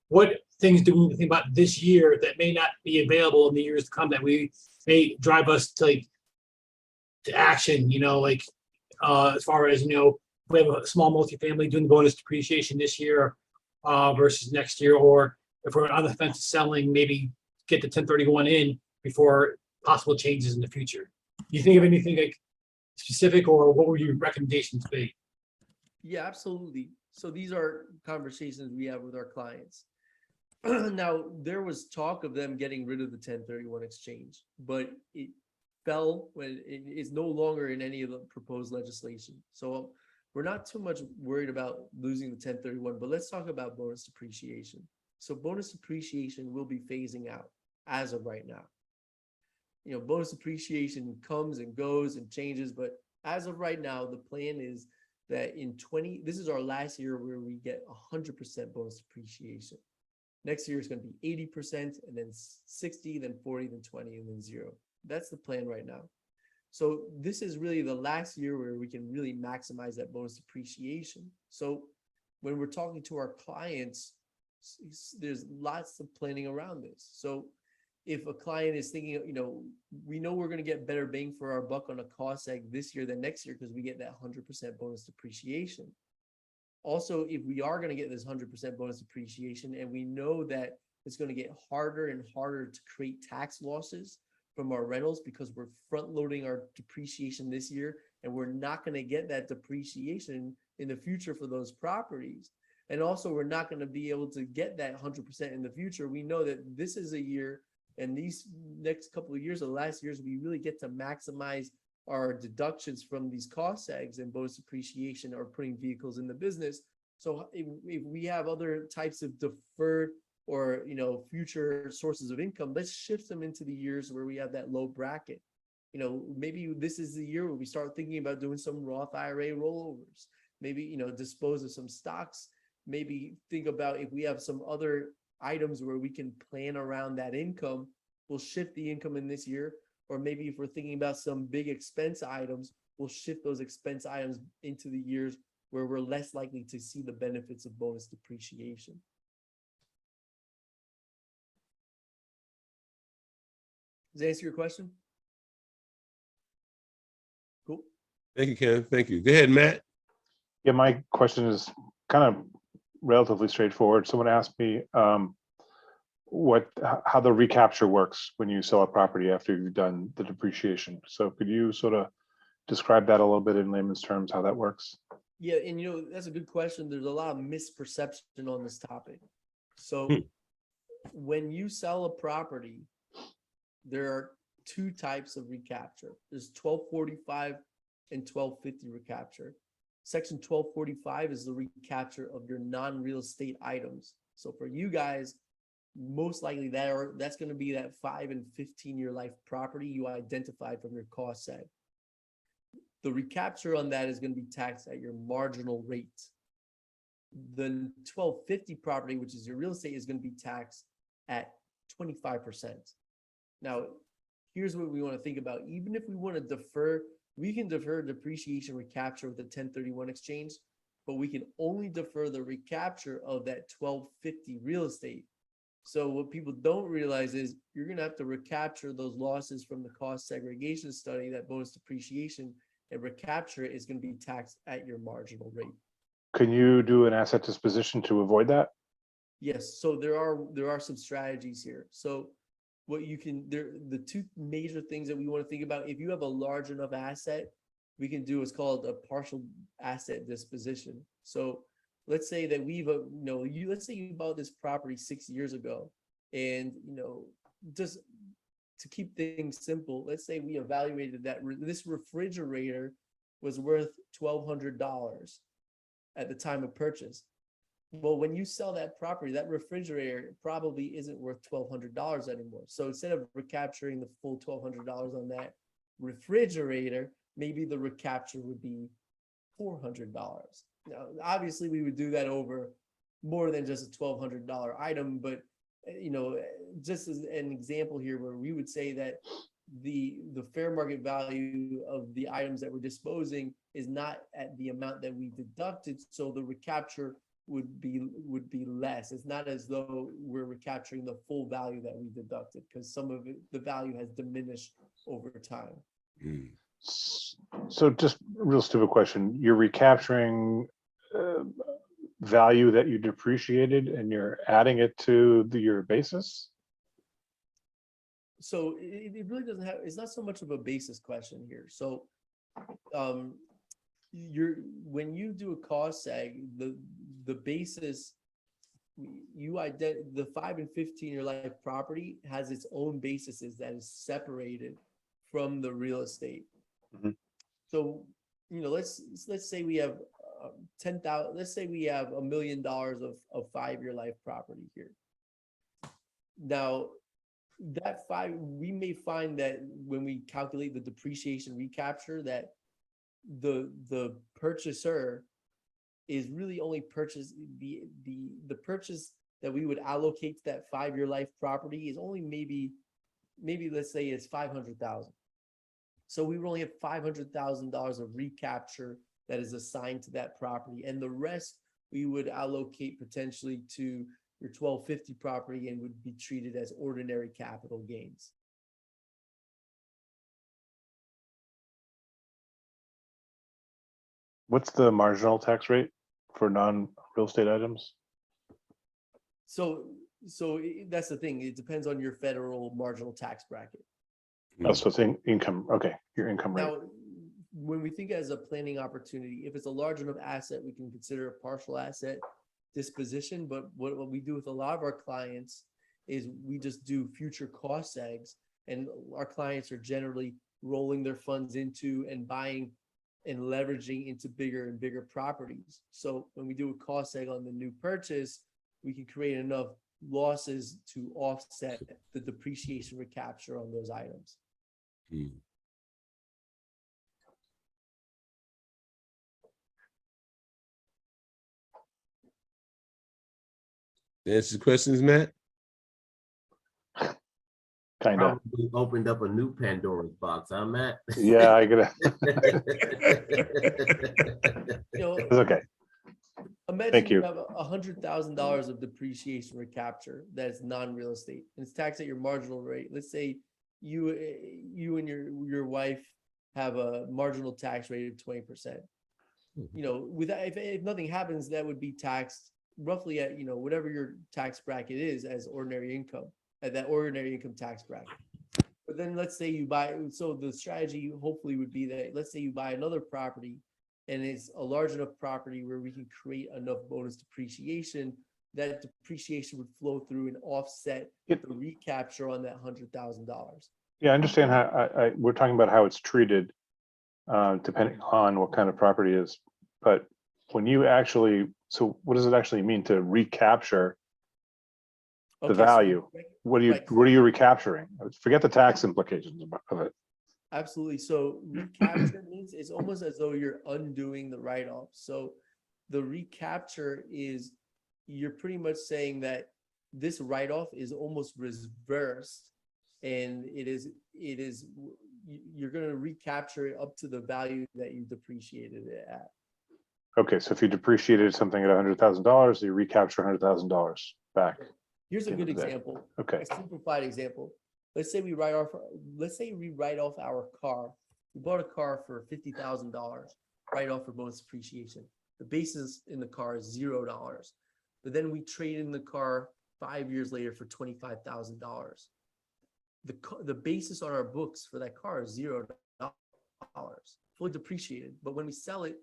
what things do we need to think about this year that may not be available in the years to come that we may drive us to action? As far as we have a small multifamily doing the bonus depreciation this year versus next year, or if we're on the fence of selling, maybe get the 1031 in before possible changes in the future. Do you think of anything specific, or what would your recommendations be? Yeah, absolutely. So these are conversations we have with our clients. Now, there was talk of them getting rid of the 1031 exchange, but it fell when it is no longer in any of the proposed legislation. So we're not too much worried about losing the 1031, but let's talk about bonus depreciation. So bonus depreciation will be phasing out as of right now. Bonus depreciation comes and goes and changes, but as of right now, the plan is that this is our last year where we get 100% bonus depreciation. Next year is going to be 80%, and then 60, then 40, then 20, and then 0. That's the plan right now. So this is really the last year where we can really maximize that bonus depreciation. So when we're talking to our clients, there's lots of planning around this. So if a client is thinking, we know we're going to get better bang for our buck on a cost seg this year than next year because we get that 100% bonus depreciation. Also, if we are going to get this 100% bonus depreciation, and we know that it's going to get harder and harder to create tax losses from our rentals because we're front loading our depreciation this year, and we're not going to get that depreciation in the future for those properties. And also, we're not going to be able to get that 100% in the future. We know that this is a year, and these next couple of years, or the last years, we really get to maximize our deductions from these cost segs and bonus depreciation, or putting vehicles in the business. So if we have other types of deferred or future sources of income, let's shift them into the years where we have that low bracket. Maybe this is the year where we start thinking about doing some Roth IRA rollovers, maybe dispose of some stocks, maybe think about if we have some other items where we can plan around that income, we'll shift the income in this year. Or maybe if we're thinking about some big expense items, we'll shift those expense items into the years where we're less likely to see the benefits of bonus depreciation. Does that answer your question? Cool. Thank you, Ken. Thank you. Go ahead, Matt. Yeah, my question is kind of relatively straightforward. Someone asked me how the recapture works when you sell a property after you've done the depreciation. So could you sort of describe that a little bit in layman's terms, how that works? Yeah, and that's a good question. There's a lot of misperception on this topic. So when you sell a property, there are two types of recapture. There's 1245 and 1250 recapture. Section 1245 is the recapture of your non-real estate items. So for you guys, most likely that's going to be that 5 and 15-year life property you identified from your cost seg. The recapture on that is going to be taxed at your marginal rate. The 1250 property, which is your real estate, is going to be taxed at 25%. Now, here's what we want to think about. Even if we want to defer, we can defer depreciation recapture with the 1031 exchange, but we can only defer the recapture of that 1250 real estate. So what people don't realize is you're going to have to recapture those losses from the cost segregation study, that bonus depreciation, and recapture is going to be taxed at your marginal rate. Can you do an asset disposition to avoid that? Yes. So there are some strategies here. So what you can, the two major things that we want to think about, if you have a large enough asset, we can do what's called a partial asset disposition. So let's say that let's say you bought this property 6 years ago, and just to keep things simple, let's say we evaluated that this refrigerator was worth $1,200 at the time of purchase. Well, when you sell that property, that refrigerator probably isn't worth $1,200 anymore. So instead of recapturing the full $1,200 on that refrigerator, maybe the recapture would be $400. Now, obviously, we would do that over more than just a $1,200 item, but just as an example here, where we would say that the fair market value of the items that we're disposing is not at the amount that we deducted, so the recapture would be less. It's not as though we're recapturing the full value that we deducted, because some of it, the value has diminished over time. So just a real stupid question. You're recapturing value that you depreciated and you're adding it to your basis? So it really doesn't have, it's not so much of a basis question here. So when you do a cost seg, the basis, the 5 and 15-year life property has its own basis that is separated from the real estate. Mm-hmm. So, let's say we have 10,000, let's say we have $1 million of 5-year life property here. Now, we may find that when we calculate the depreciation recapture, that the purchaser is really only purchased the purchase that we would allocate to that 5-year life property is only maybe let's say it's $500,000. So we would only have $500,000 of recapture that is assigned to that property, and the rest we would allocate potentially to your 1250 property and would be treated as ordinary capital gains. What's the marginal tax rate for non-real estate items? So that's the thing. It depends on your federal marginal tax bracket. Oh, so it's income. Okay, your income rate. Now, when we think as a planning opportunity, if it's a large enough asset, we can consider a partial asset disposition. But what we do with a lot of our clients is we just do future cost segs, and our clients are generally rolling their funds into and buying and leveraging into bigger and bigger properties. So when we do a cost seg on the new purchase, we can create enough losses to offset the depreciation recapture on those items. Answer questions, Matt? Kind of. Probably opened up a new Pandora's box, huh, Matt? Yeah, I gotta. It's okay. Imagine Thank you. you have $100,000 of depreciation recapture that is non-real estate, and it's taxed at your marginal rate. Let's say you and your wife have a marginal tax rate of 20%. If nothing happens, that would be taxed roughly at whatever your tax bracket is as ordinary income, at that ordinary income tax bracket. But then let's say you buy, so the strategy hopefully would be that let's say you buy another property, and it's a large enough property where we can create enough bonus depreciation, that depreciation would flow through and offset the recapture on that $100,000. Yeah, I understand how we're talking about how it's treated depending on what kind of property it is. But when you actually, so what does it actually mean to recapture the value? What are you recapturing? Forget the tax implications of it. Absolutely. So recapture means it's almost as though you're undoing the write-off. So the recapture is, you're pretty much saying that this write-off is almost reversed, and you're going to recapture it up to the value that you depreciated it at. Okay, so if you depreciated something at $100,000, you recapture $100,000 back. Here's a good example. Okay. A simplified example. Let's say we write off our car. We bought a car for $50,000, write off for bonus depreciation. The basis in the car is $0. But then we trade in the car 5 years later for $25,000. The basis on our books for that car is $0, fully depreciated. But when we sell it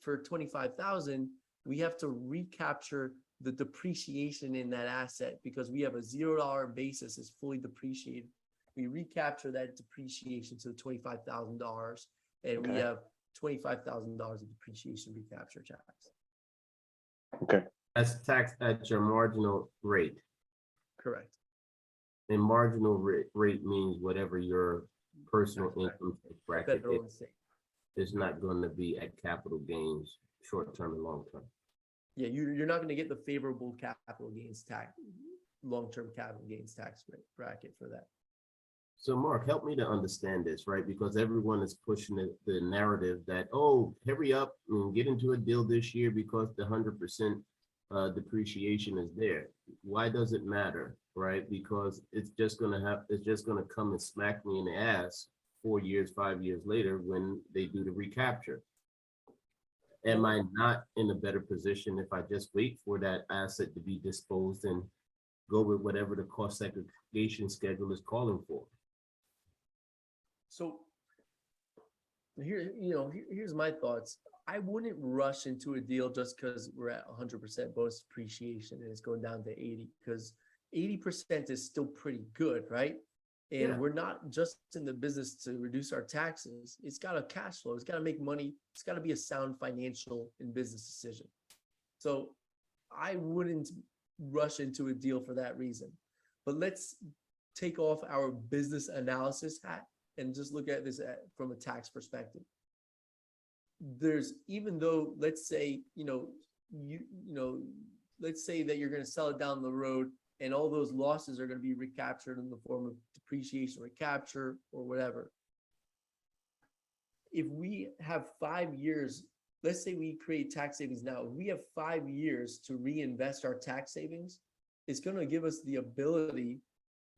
for $25,000, we have to recapture the depreciation in that asset because we have a $0 basis is fully depreciated. we recapture that depreciation to the $25,000, and we Okay. have $25,000 of depreciation recapture tax. Okay, That's taxed at your marginal rate. Correct. And marginal rate means whatever your personal Tax bracket. income tax bracket Federal and state. is not going to be at capital gains, short-term and long-term. Yeah, you're not going to get the favorable capital gains tax, long-term capital gains tax bracket for that. So Mark, help me to understand this, right? Because everyone is pushing the narrative that, oh, hurry up and get into a deal this year because the 100% depreciation is there. Why does it matter, right? Because it's just gonna come and smack me in the ass 4 years, 5 years later when they do the recapture. Am I not in a better position if I just wait for that asset to be disposed and go with whatever the cost segregation schedule is calling for? So here's my thoughts. I wouldn't rush into a deal just because we're at 100% bonus depreciation and it's going down to 80, because 80% is still pretty good, right? And Yeah. we're not just in the business to reduce our taxes. It's got a cash flow. It's got to make money. It's got to be a sound financial and business decision. So I wouldn't rush into a deal for that reason. But let's take off our business analysis hat and just look at this from a tax perspective. Even though, let's say, let's say that you're going to sell it down the road and all those losses are going to be recaptured in the form of depreciation recapture or whatever. If we have 5 years, let's say we create tax savings now, if we have 5 years to reinvest our tax savings, it's going to give us the ability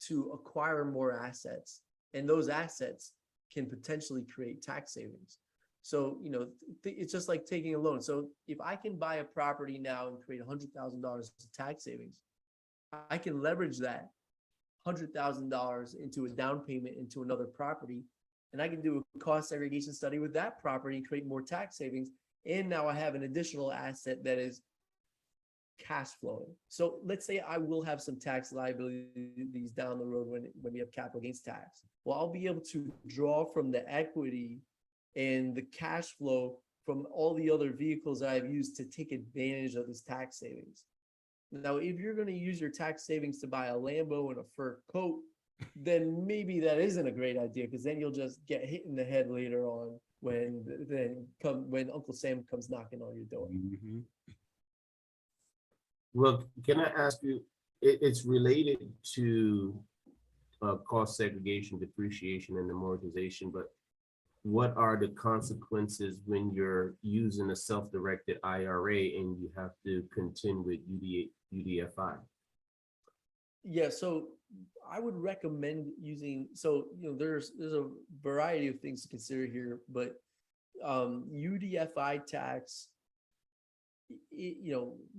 to acquire more assets, and those assets can potentially create tax savings. So, it's just like taking a loan. So if I can buy a property now and create $100,000 of tax savings, I can leverage that $100,000 into a down payment into another property, and I can do a cost segregation study with that property and create more tax savings. And now I have an additional asset that is cash flowing. So let's say I will have some tax liabilities down the road when we have capital gains tax. Well, I'll be able to draw from the equity and the cash flow from all the other vehicles that I've used to take advantage of this tax savings. Now, if you're going to use your tax savings to buy a Lambo and a fur coat, then maybe that isn't a great idea, because then you'll just get hit in the head later on when Uncle Sam comes knocking on your door. Mhm. Well, can I ask you, it's related to cost segregation, depreciation, and amortization, but what are the consequences when you're using a self-directed IRA and you have to contend with UDFI? Yeah, so I would recommend using, there's a variety of things to consider here, but UDFI tax,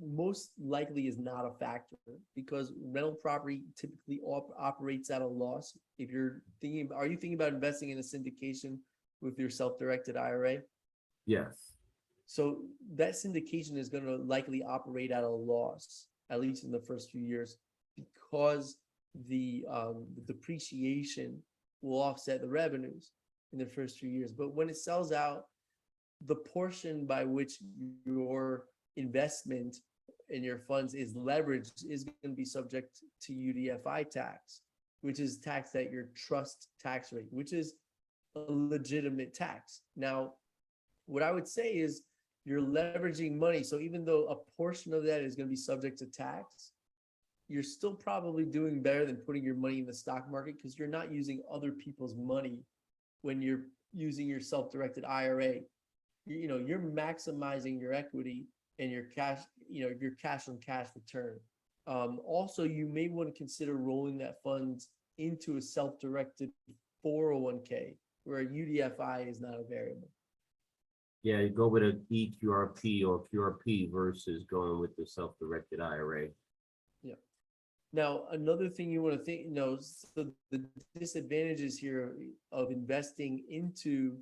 most likely is not a factor, because rental property typically operates at a loss. If you're thinking, are you thinking about investing in a syndication with your self-directed IRA? Yes. So that syndication is going to likely operate at a loss, at least in the first few years, because the depreciation will offset the revenues in the first few years. But when it sells out, the portion by which your investment in your funds is leveraged is going to be subject to UDFI tax, which is taxed at your trust tax rate, which is a legitimate tax. Now, what I would say is you're leveraging money. So even though a portion of that is going to be subject to tax, you're still probably doing better than putting your money in the stock market, because you're not using other people's money when you're using your self-directed IRA. You're maximizing your equity and your cash, your cash on cash return. Also, you may want to consider rolling that funds into a self-directed 401k where UDFI is not a variable. Yeah, you go with an EQRP or QRP versus going with the self-directed IRA. Yeah. Now, another thing you want to think, so the disadvantages here of investing into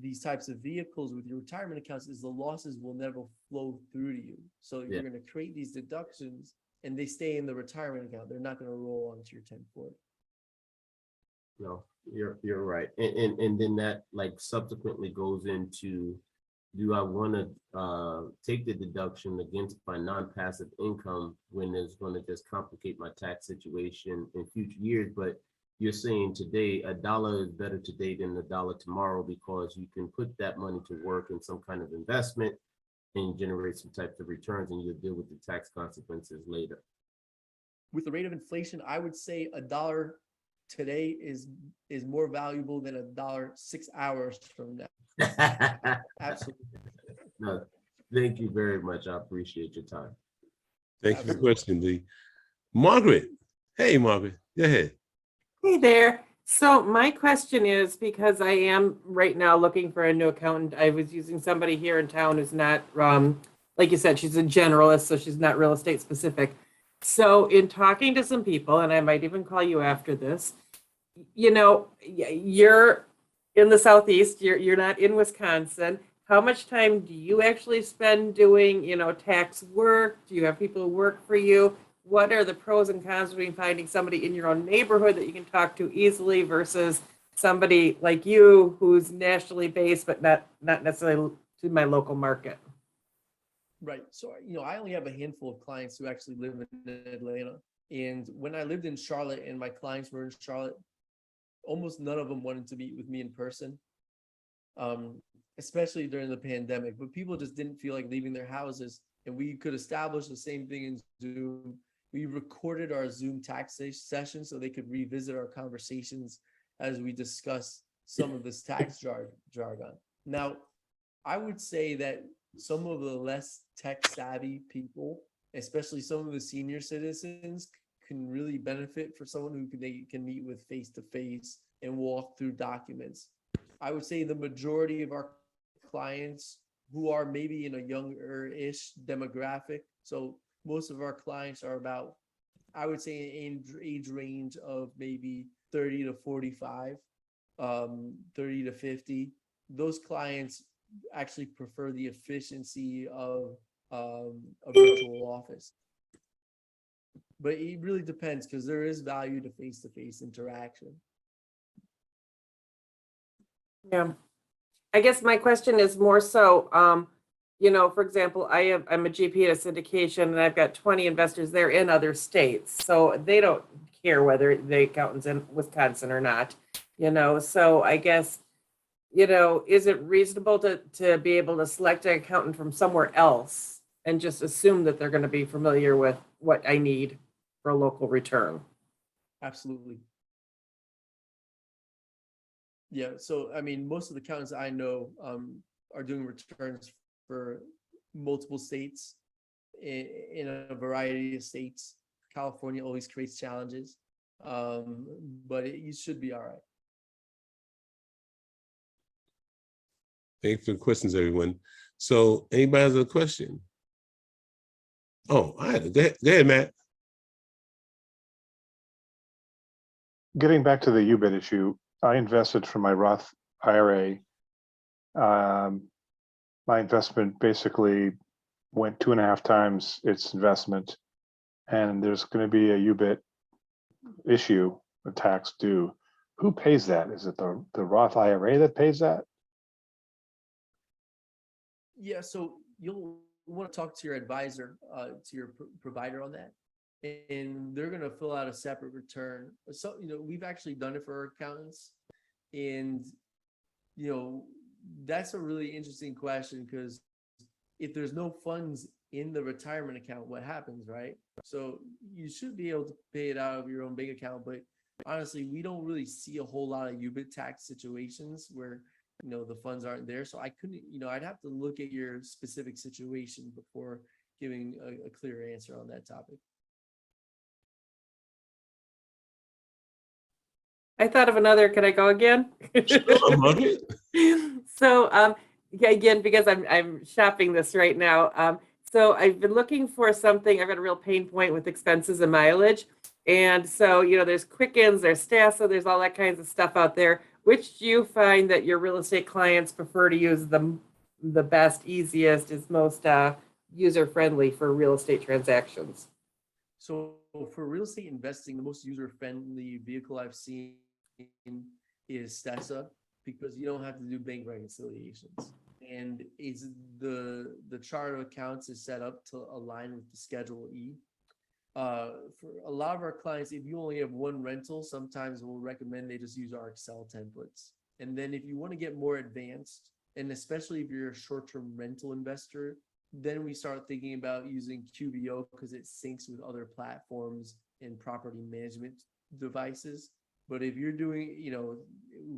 these types of vehicles with your retirement accounts is the losses will never flow through to you. So you're going to create these deductions and they stay in the retirement account, they're not going to roll onto your 1040. No, you're right. And then that like subsequently goes into, do I want to take the deduction against my non-passive income when it's going to just complicate my tax situation in future years? But you're saying today a dollar is better today than a dollar tomorrow, because you can put that money to work in some kind of investment and generate some types of returns, and you'll deal with the tax consequences later. With the rate of inflation, I would say a dollar today is more valuable than a dollar 6 hours from now. Absolutely. No, thank you very much. I appreciate your time. Thank you for the Absolutely. question, Lee. Margaret. Hey, Margaret. Go ahead. Hey there. So my question is, because I am right now looking for a new accountant, I was using somebody here in town who's not, like you said, she's a generalist, so she's not real estate specific. So in talking to some people, and I might even call you after this, you know, you're in the Southeast, you're not in Wisconsin. How much time do you actually spend doing, you know, tax work? Do you have people who work for you? What are the pros and cons between finding somebody in your own neighborhood that you can talk to easily versus somebody like you who's nationally based, but not necessarily to my local market? Right. So, you know, I only have a handful of clients who actually live in Atlanta. And when I lived in Charlotte and my clients were in Charlotte, almost none of them wanted to meet with me in person, especially during the pandemic. But people just didn't feel like leaving their houses. And we could establish the same thing in Zoom. We recorded our Zoom tax session so they could revisit our conversations as we discuss some of this tax jargon. Now, I would say that some of the less tech savvy people, especially some of the senior citizens, can really benefit for someone who they can meet with face to face and walk through documents. I would say the majority of our clients who are maybe in a younger-ish demographic. So most of our clients are about, I would say, an age range of maybe 30 to 45, 30 to 50. Those clients actually prefer the efficiency of a virtual office. But it really depends, because there is value to face-to-face interaction. Yeah. I guess my question is more so, you know, for example, I'm a GP at a syndication and I've got 20 investors there in other states. So they don't care whether the accountant's in Wisconsin or not, you know. So I guess, you know, is it reasonable to be able to select an accountant from somewhere else and just assume that they're going to be familiar with what I need for a local return? Absolutely. Yeah. So, I mean, most of the accountants I know are doing returns for multiple states in a variety of states. California always creates challenges, but you should be all right. Thanks for the questions, everyone. So anybody has a question? Oh, I had to go ahead, Matt. Getting back to the UBIT issue, I invested from my Roth IRA. My investment basically went 2.5 times its investment, and there's going to be a UBIT issue, a tax due. Who pays that? Is it the Roth IRA that pays that? Yeah. So you'll want to talk to your advisor, to your provider on that, and they're going to fill out a separate return. So, you know, we've actually done it for our accountants, and, you know, that's a really interesting question, because if there's no funds in the retirement account, what happens, right? So you should be able to pay it out of your own bank account, but honestly, we don't really see a whole lot of UBIT tax situations where, you know, the funds aren't there. So I couldn't, you know, I'd have to look at your specific situation before giving a clear answer on that topic. I thought of another. Can I go again? Sure, Margaret. So, yeah, again, because I'm shopping this right now. So I've been looking for something. I've got a real pain point with expenses and mileage. And so, you know, there's Quickens, there's Stassa, there's all that kinds of stuff out there. Which do you find that your real estate clients prefer to use the best, easiest, is most user friendly for real estate transactions? So for real estate investing, the most user-friendly vehicle I've seen is Stessa, because you don't have to do bank reconciliations. And it's the chart of accounts is set up to align with the Schedule E. For a lot of our clients, if you only have one rental, sometimes we'll recommend they just use our Excel templates. And then if you want to get more advanced, and especially if you're a short-term rental investor, then we start thinking about using QBO because it syncs with other platforms and property management devices. But if you're doing,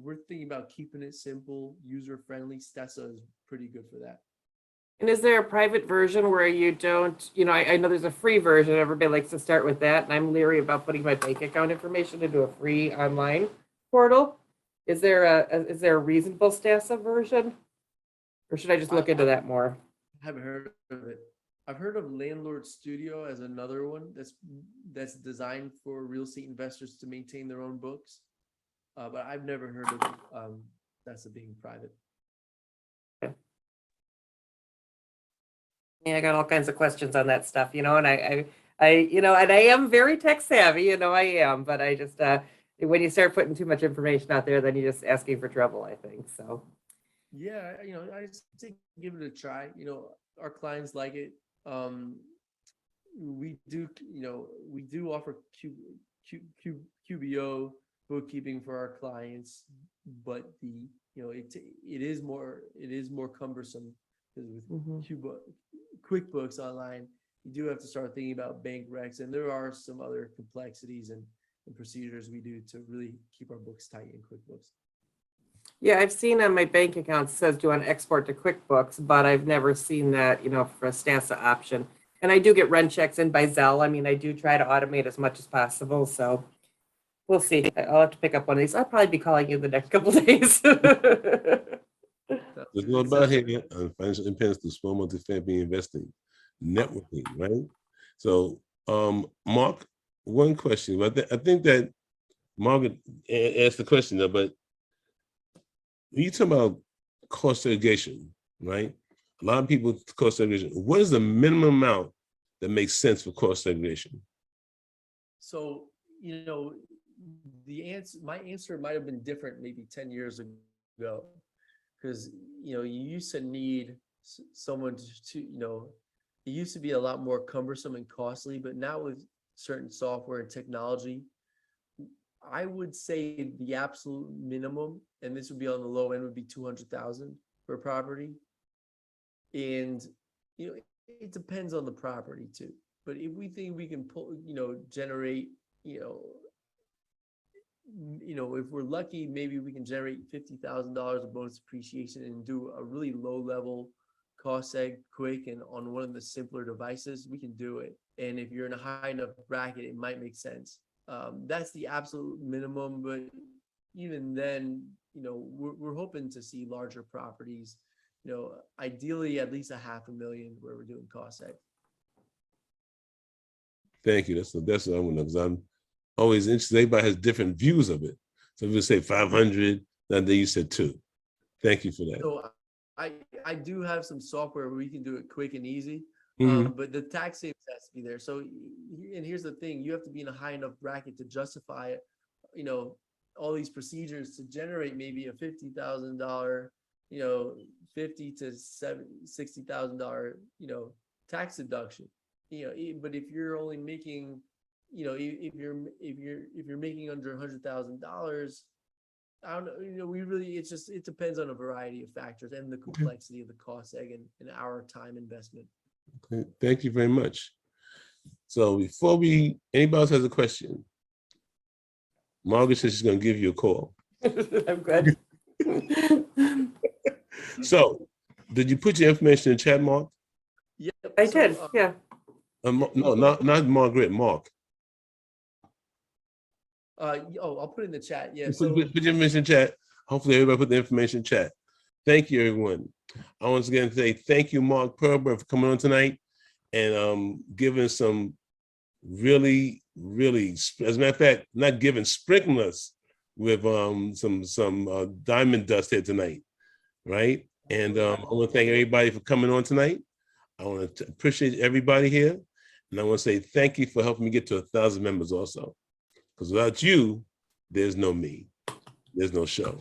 we're thinking about keeping it simple, user-friendly. Stessa is pretty good for that. And is there a private version where you don't, I know there's a free version. Everybody likes to start with that. And I'm leery about putting my bank account information into a free online portal. Is there a reasonable Stessa version? Or should I just look into that more? I haven't heard of it. I've heard of Landlord Studio as another one that's designed for real estate investors to maintain their own books. But I've never heard of Stessa being private. Yeah, I got all kinds of questions on that stuff, and I am very tech savvy, I am, but I just, when you start putting too much information out there, then you're just asking for trouble, I think, so. Yeah, I just say give it a try. Our clients like it. We do offer QBO bookkeeping for our clients, but it is more cumbersome because with QuickBooks Online, you do have to start thinking about bank recs, and there are some other complexities and procedures we do to really keep our books tight in QuickBooks. Yeah, I've seen on my bank account it says do you want to export to QuickBooks, but I've never seen that, for a Stassa option. And I do get rent checks in by Zelle. I mean, I do try to automate as much as possible. So we'll see. I'll have to pick up one of these. I'll probably be calling you the next couple of days. There's no about here on financial independence through small multifamily investing, networking, right? So, Mark, one question. But I think that Margaret asked the question though, but when you talk about cost segregation, right? A lot of people cost segregation. What is the minimum amount that makes sense for cost segregation? So, my answer might have been different maybe 10 years ago, because, you used to need someone to, it used to be a lot more cumbersome and costly, but now with certain software and technology, I would say the absolute minimum, and this would be on the low end, would be 200,000 per property. And, it depends on the property too. But if we think we can pull, generate, if we're lucky, maybe we can generate $50,000 of bonus depreciation and do a really low level cost seg quick and on one of the simpler devices, we can do it. And if you're in a high enough bracket, it might make sense. That's the absolute minimum, but even then, we're hoping to see larger properties, ideally at least $500,000 where we're doing cost seg. Thank you. That's what I want to know, because I'm always interested. Everybody has different views of it. So if you say 500, then you said 2. Thank you for that. So I do have some software where we can do it quick and easy. But the tax savings has to be there. So, and here's the thing, you have to be in a high enough bracket to justify it, all these procedures to generate maybe a $50,000, $50,000 to $60,000, tax deduction. But if you're only making, if you're making under $100,000, I don't know, it depends on a variety of factors and the complexity of the cost seg and our time investment. Okay. Thank you very much. So before anybody else has a question, Margaret says she's going to give you a call. I'm good. So did you put your information in the chat, Mark? Yeah, I did, yeah. No, not Margaret, Mark. I'll put it in the chat. Yeah. Put So your information in chat. Hopefully everybody put the information in chat. Thank you, everyone. I want to again say thank you, Mark Perber, for coming on tonight and giving some really, as a matter of fact, not giving, sprinkling us with some diamond dust here tonight, right? And I want to thank everybody for coming on tonight. I want to appreciate everybody here. And I want to say thank you for helping me get to 1,000 members also. Because without you, there's no me. There's no show.